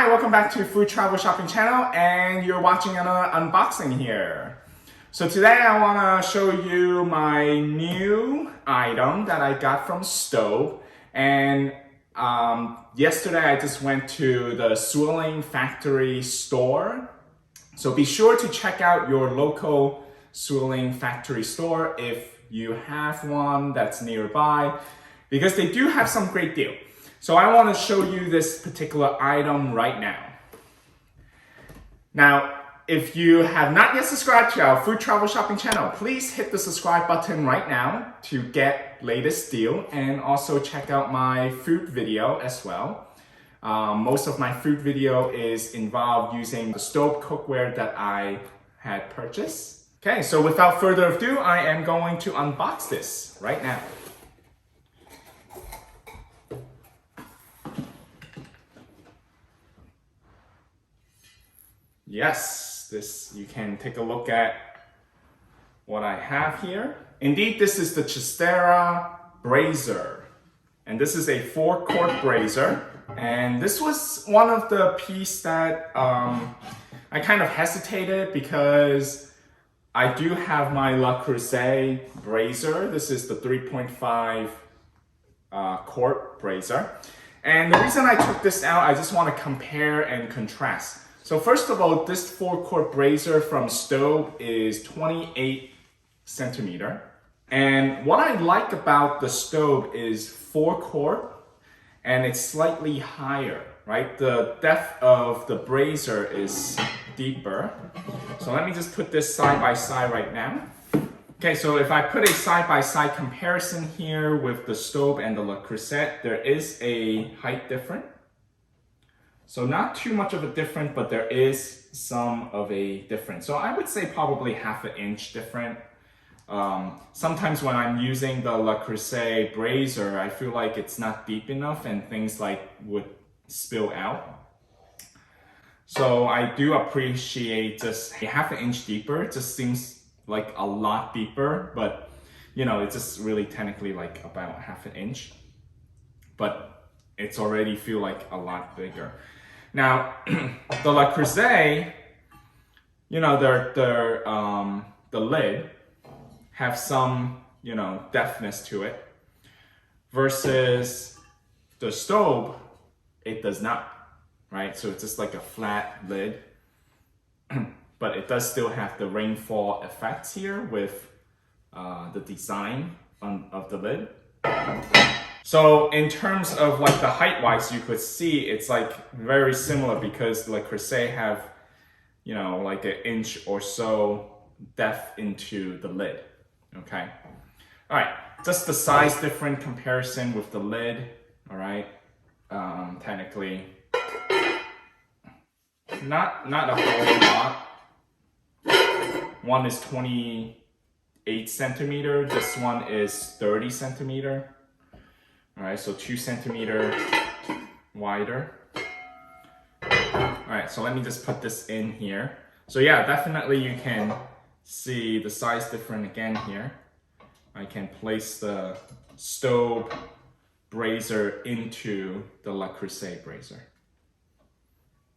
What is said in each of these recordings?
Hi, welcome back to Food Travel Shopping Channel, and you're watching an unboxing here. So today I want to show you my new item that I got from Staub. And yesterday I just went to the ZWILLING factory store. So be sure to check out your local ZWILLING factory store if you have one that's nearby, because they do have some great deal. So I want to show you this particular item right now. Now, if you have not yet subscribed to our Food Travel Shopping channel, please hit the subscribe button right now to get latest deal, and also check out my food video as well. Most of my food video is involved using the Staub cookware that I had purchased. Okay, so without further ado, I am going to unbox this right now. Yes, this, you can take a look at what I have here. Indeed, this is the Braiser, and this is a 4-quart Braiser. And this was one of the pieces that I kind of hesitated, because I do have my Lacrosse Braiser. This is the 3.5 quart Braiser. And the reason I took this out, I just want to compare and contrast. So first of all, this 4-quart Braiser from Staub is 28 centimeter. And what I like about the Staub is 4-quart, and it's slightly higher, right? The depth of the Braiser is deeper. So let me just put this side by side right now. Okay, so if I put a side-by-side comparison here with the Staub and the Lacrosse, there is a height difference. So not too much of a difference, but there is some of a difference. So I would say probably half an inch different. Sometimes when I'm using the Lacrosse Braiser, I feel like it's not deep enough and things like would spill out. So I do appreciate just a half an inch deeper. It just seems like a lot deeper, but you know, it's just really technically like about half an inch, but it's already feel like a lot bigger. Now, the Lacrosse, you know, the lid have some, you know, depthness to it, versus the Staub, it does not, right? So it's just like a flat lid, but it does still have the rainfall effects here with the design of the lid. So in terms of like the height wise, you could see it's like very similar, because Lacrosse have, you know, like an inch or so depth into the lid. Okay. All right. Just the size different comparison with the lid. All right. Technically, not a whole lot. One is 28 centimeter. This one is 30 centimeter. All right, so 2 centimeter wider. All right, so let me just put this in here. So yeah, definitely you can see the size different again here. I can place the Staub Braiser into the Lacrosse Braiser.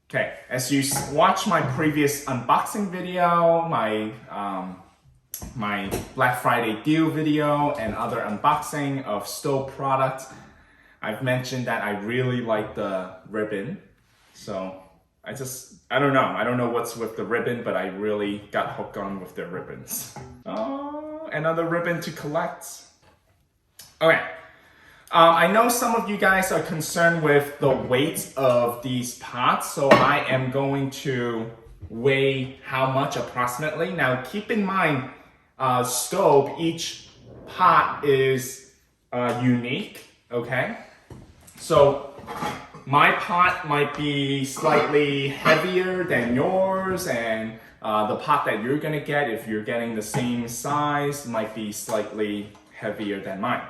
Okay, as you watch my previous unboxing video, my Black Friday deal video, and other unboxing of Staub products, I've mentioned that I really like the ribbon. So I don't know what's with the ribbon, but I really got hooked on with the ribbons. Oh, another ribbon to collect. Okay, I know some of you guys are concerned with the weight of these pots, so I am going to weigh how much approximately. Now keep in mind, Staub, each pot is unique, okay? So my pot might be slightly heavier than yours, and the pot that you're gonna get, if you're getting the same size, might be slightly heavier than mine.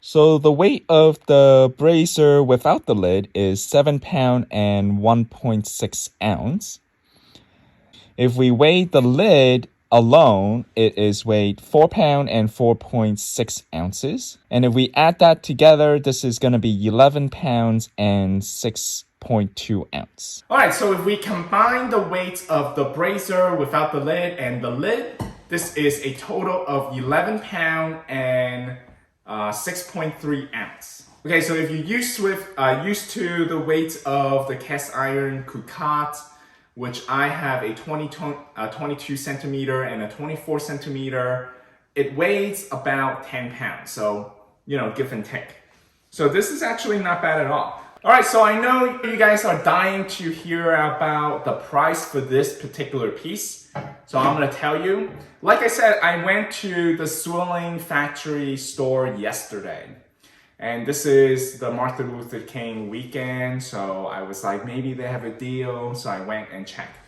So the weight of the Braiser without the lid is 7 pounds and 1.6 ounce. If we weigh the lid alone, it is weighed 4 pounds and 4.6 ounces. And if we add that together, this is going to be 11 pounds and 6 8.2 ounce. All right, so if we combine the weights of the Braiser without the lid and the lid, this is a total of 11 pound and 6.3 ounce. Okay, so if you're used to the weights of the cast iron Cookware, which I have a 22 centimeter and a 24 centimeter, it weighs about 10 pounds. So, you know, give and take. So this is actually not bad at all. All right, so I know you guys are dying to hear about the price for this particular piece. So I'm gonna tell you. Like I said, I went to the ZWILLING factory store yesterday. And this is the Martin Luther King weekend. So I was like, maybe they have a deal. So I went and checked.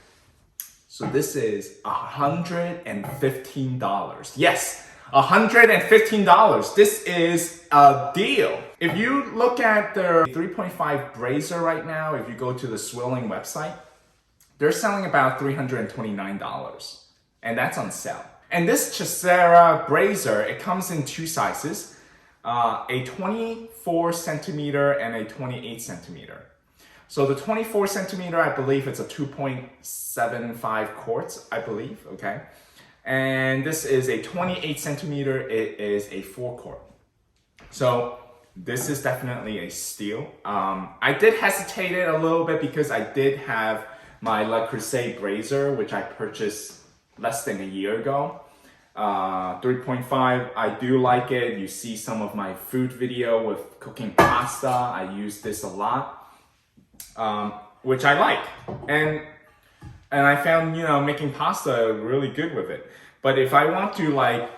So this is $115. Yes, $115. This is a deal. If you look at their 3.5 Braiser right now, if you go to the ZWILLING website, they're selling about $329. And that's on sale. And this Creuset Braiser, it comes in two sizes, a 24 centimeter and a 28 centimeter. So the 24 centimeter, I believe it's a 2.75 quarts, I believe, okay? And this is a 28 centimeter, it is a 4 quart. So this is definitely a steal. I did hesitate it a little bit because I did have my Lacrosse Braiser, which I purchased less than a year ago. 3.5, I do like it. You see some of my food video with cooking pasta. I use this a lot, which I like. And I found, you know, making pasta really good with it. But if I want to like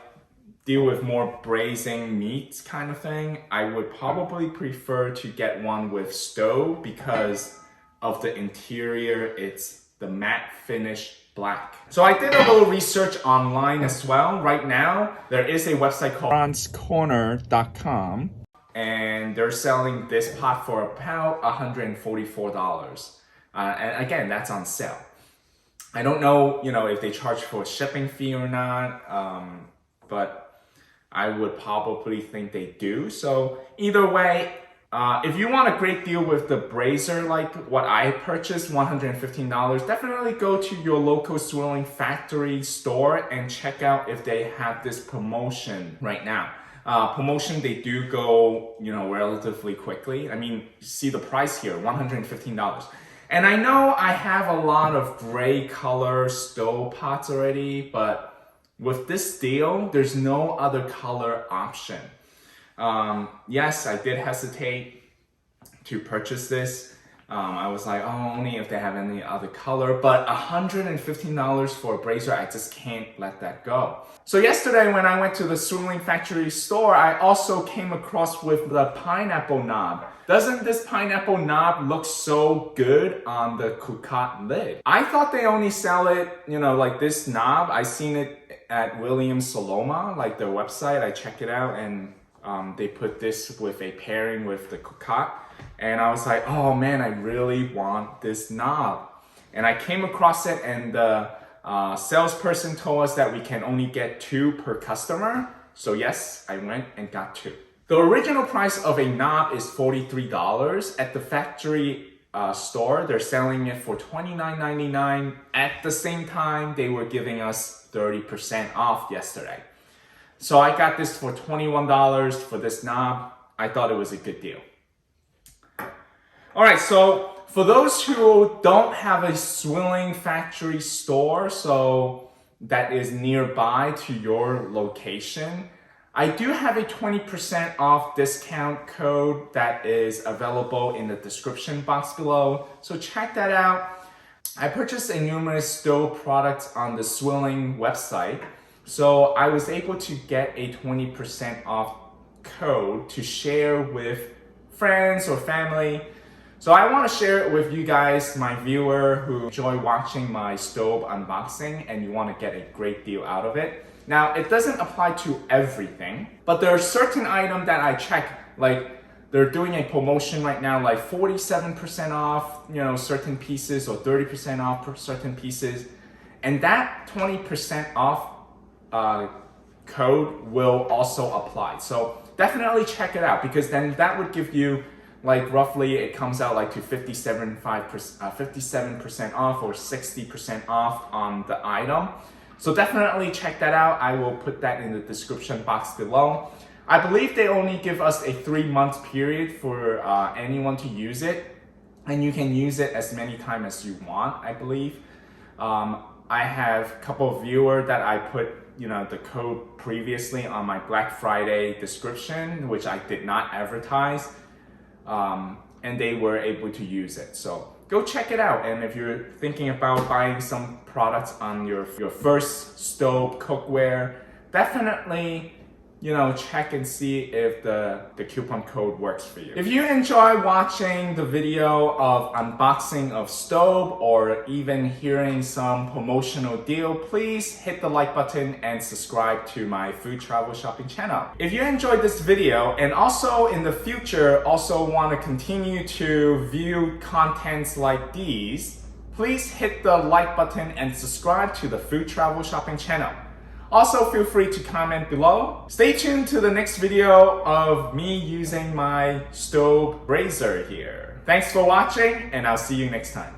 deal with more braising meats kind of thing, I would probably prefer to get one with Staub because of the interior. It's the matte finish black. So I did a little research online as well. Right now, there is a website called bronzecorner.com and they're selling this pot for about $144. And again, that's on sale. I don't know, you know, if they charge for a shipping fee or not, but I would probably think they do. So either way, if you want a great deal with the Braiser, like what I purchased, $115, definitely go to your local ZWILLING factory store and check out if they have this promotion right now. Promotion, they do go, you know, relatively quickly. I mean, see the price here, $115. And I know I have a lot of gray color stove pots already, but with this deal, there's no other color option. Yes, I did hesitate to purchase this. I was like, oh, only if they have any other color, but $115 for a Braiser, I just can't let that go. So yesterday when I went to the ZWILLING factory store, I also came across with the pineapple knob. Doesn't this pineapple knob look so good on the Cookware lid? I thought they only sell it, you know, like this knob. I seen it at Williams-Sonoma, like their website. I checked it out and they put this with a pairing with the Cookware. And I was like, oh man, I really want this knob. And I came across it and the salesperson told us that we can only get 2 per customer. So yes, I went and got 2. The original price of a knob is $43. At the factory store, they're selling it for $29.99. At the same time, they were giving us 30% off yesterday. So I got this for $21 for this knob. I thought it was a good deal. All right, so for those who don't have a ZWILLING factory store, so that is nearby to your location, I do have a 20% off discount code that is available in the description box below. So check that out. I purchased a numerous stove products on the ZWILLING website. So I was able to get a 20% off code to share with friends or family. So I want to share it with you guys, my viewer who enjoy watching my stove unboxing and you want to get a great deal out of it. Now, it doesn't apply to everything, but there are certain items that I check, like they're doing a promotion right now, like 47% off, you know, certain pieces or 30% off for certain pieces. And that 20% off code will also apply. So definitely check it out because then that would give you like roughly it comes out like to 57% off or 60% off on the item. So definitely check that out. I will put that in the description box below. I believe they only give us a 3-month period for anyone to use it, and you can use it as many times as you want, I believe. I have a couple of viewers that I put the code previously on my Black Friday description, which I did not advertise, and they were able to use it. So go check it out. And if you're thinking about buying some products on your first Staub cookware, definitely check and see if the coupon code works for you. If you enjoy watching the video of unboxing of Staub or even hearing some promotional deal, please hit the like button and subscribe to my food travel shopping channel. If you enjoyed this video and also in the future also want to continue to view contents like these, please hit the like button and subscribe to the food travel shopping channel. Also, feel free to comment below. Stay tuned to the next video of me using my Staub Braiser here. Thanks for watching, and I'll see you next time.